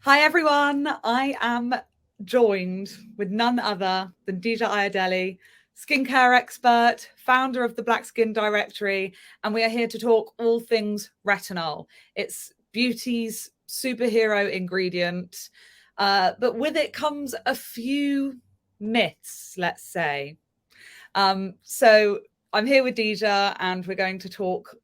Hi everyone, I am joined with none other than Dija Ayodele, skincare expert, founder of the Black Skin Directory, and we are here to talk all things retinol. It's beauty's superhero ingredient, but with it comes a few myths, let's say. So I'm here with Dija and we're going to talk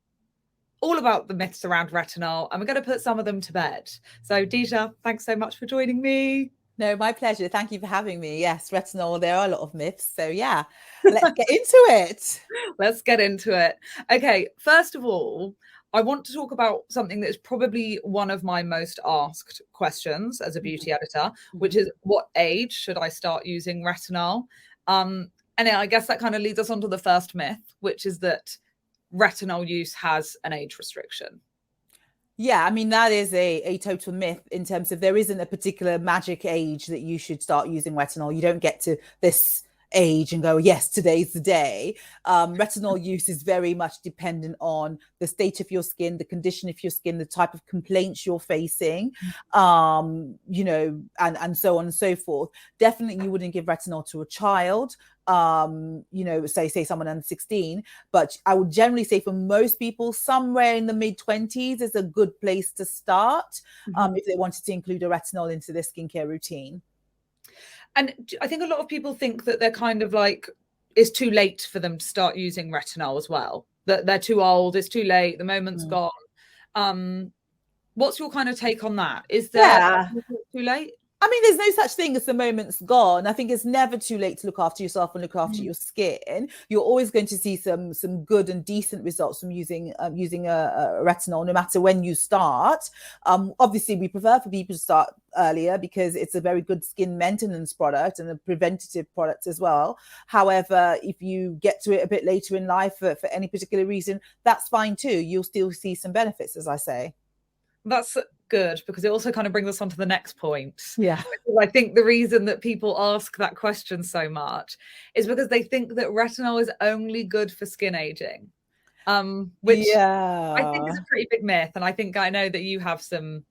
all about the myths around retinol, and we're going to put some of them to bed. So, Dija, thanks so much for joining me. No, my pleasure. Thank you for having me. Yes, retinol, there are a lot of myths. So, yeah, let's get into it. Let's get into it. Okay, first of all, I want to talk about something that is probably one of my most asked questions as a beauty editor, which is what age should I start using retinol? And I guess that kind of leads us on to the first myth, which is that retinol use has an age restriction. Yeah, I mean, that is a total myth in terms of there isn't a particular magic age that you should start using retinol. You don't get to this age and go, yes, today's the day. Retinol use is very much dependent on the state of your skin, the condition of your skin, the type of complaints you're facing, and so on and so forth. Definitely you wouldn't give retinol to a child, say someone under 16, but I would generally say for most people, somewhere in the mid-20s is a good place to start if they wanted to include a retinol into their skincare routine. And I think a lot of people think that they're kind of like, it's too late for them to start using retinol as well. That they're too old, it's too late, the moment's gone. What's your kind of take on that? Is there too late? I mean, there's no such thing as the moment's gone. I think it's never too late to look after yourself and look after your skin. You're always going to see some good and decent results from using a retinol, no matter when you start. Obviously, we prefer for people to start earlier because it's a very good skin maintenance product and a preventative product as well. However, if you get to it a bit later in life for any particular reason, that's fine too. You'll still see some benefits, as I say. That's good because it also kind of brings us on to the next point. Yeah. I think the reason that people ask that question so much is because they think that retinol is only good for skin aging, which I think is a pretty big myth. And I think I know that you have some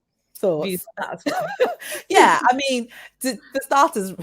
views on that as well. Yeah, I mean, for starters,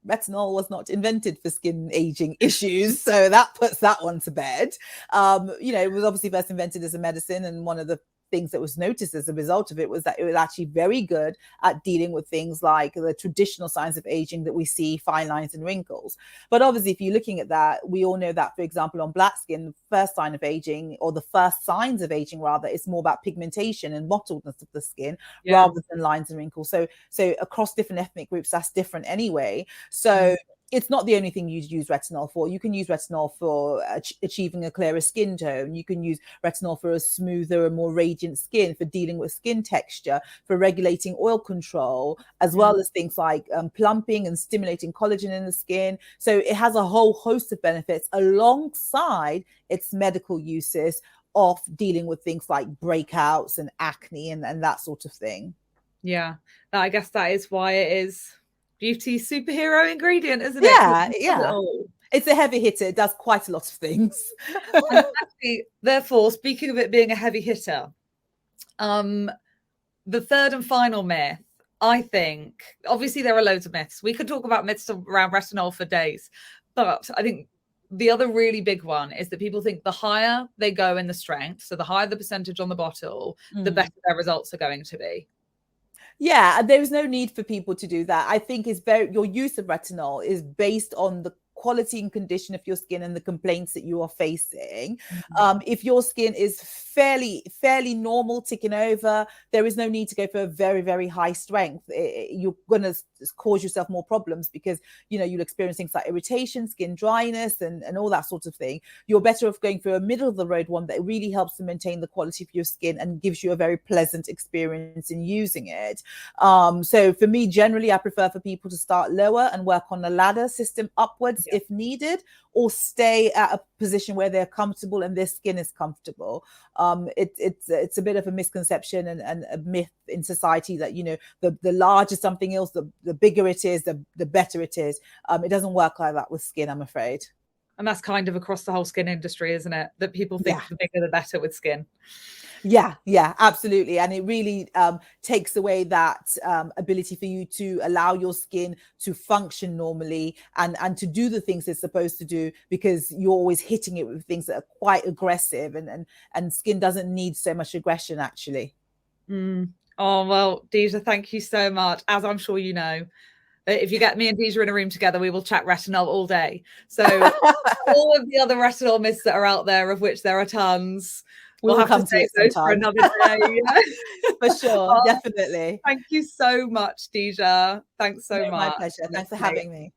retinol was not invented for skin aging issues, so that puts that one to bed. It was obviously first invented as a medicine, and one of the things that was noticed as a result of it was that it was actually very good at dealing with things like the traditional signs of aging that we see, fine lines and wrinkles. But obviously, if you're looking at that, we all know that, for example, on black skin, the first sign of aging, or the first signs of aging rather, is more about pigmentation and mottledness of the skin rather than lines and wrinkles. So across different ethnic groups, that's different anyway. So it's not the only thing you use retinol for. You can use retinol for achieving a clearer skin tone. You can use retinol for a smoother and more radiant skin, for dealing with skin texture, for regulating oil control, as well as things like plumping and stimulating collagen in the skin. So it has a whole host of benefits alongside its medical uses of dealing with things like breakouts and acne and that sort of thing. Yeah, I guess that is why it is beauty superhero ingredient, isn't it? Yeah. It's a heavy hitter. It does quite a lot of things. Actually, therefore, speaking of it being a heavy hitter, the third and final myth, I think, obviously there are loads of myths. We could talk about myths around retinol for days, but I think the other really big one is that people think the higher they go in the strength, so the higher the percentage on the bottle, the better their results are going to be. Yeah, there's no need for people to do that. I think your use of retinol is based on the quality and condition of your skin and the complaints that you are facing. If your skin is fairly normal, ticking over, there is no need to go for a very, very high strength. You're going to cause yourself more problems because, you'll experience things like irritation, skin dryness, and all that sort of thing. You're better off going for a middle of the road one that really helps to maintain the quality of your skin and gives you a very pleasant experience in using it. So for me, generally, I prefer for people to start lower and work on the ladder system upwards if needed, or stay at a position where they're comfortable and their skin is comfortable. It's a bit of a misconception and a myth in society that the larger something else, the bigger it is, the better it is. It doesn't work like that with skin, I'm afraid. And that's kind of across the whole skin industry, isn't it? That people think the bigger the better with skin. Yeah, absolutely. And it really takes away that ability for you to allow your skin to function normally and to do the things it's supposed to do, because you're always hitting it with things that are quite aggressive, and skin doesn't need so much aggression, actually. Oh, well, Dija, thank you so much. As I'm sure you know, if you get me and Dija in a room together, we will chat retinol all day. So all of the other retinol myths that are out there, of which there are tons, we'll have to save those for another day. For sure, definitely. Thank you so much, Dija. Thanks so much. My pleasure. Thanks for having me.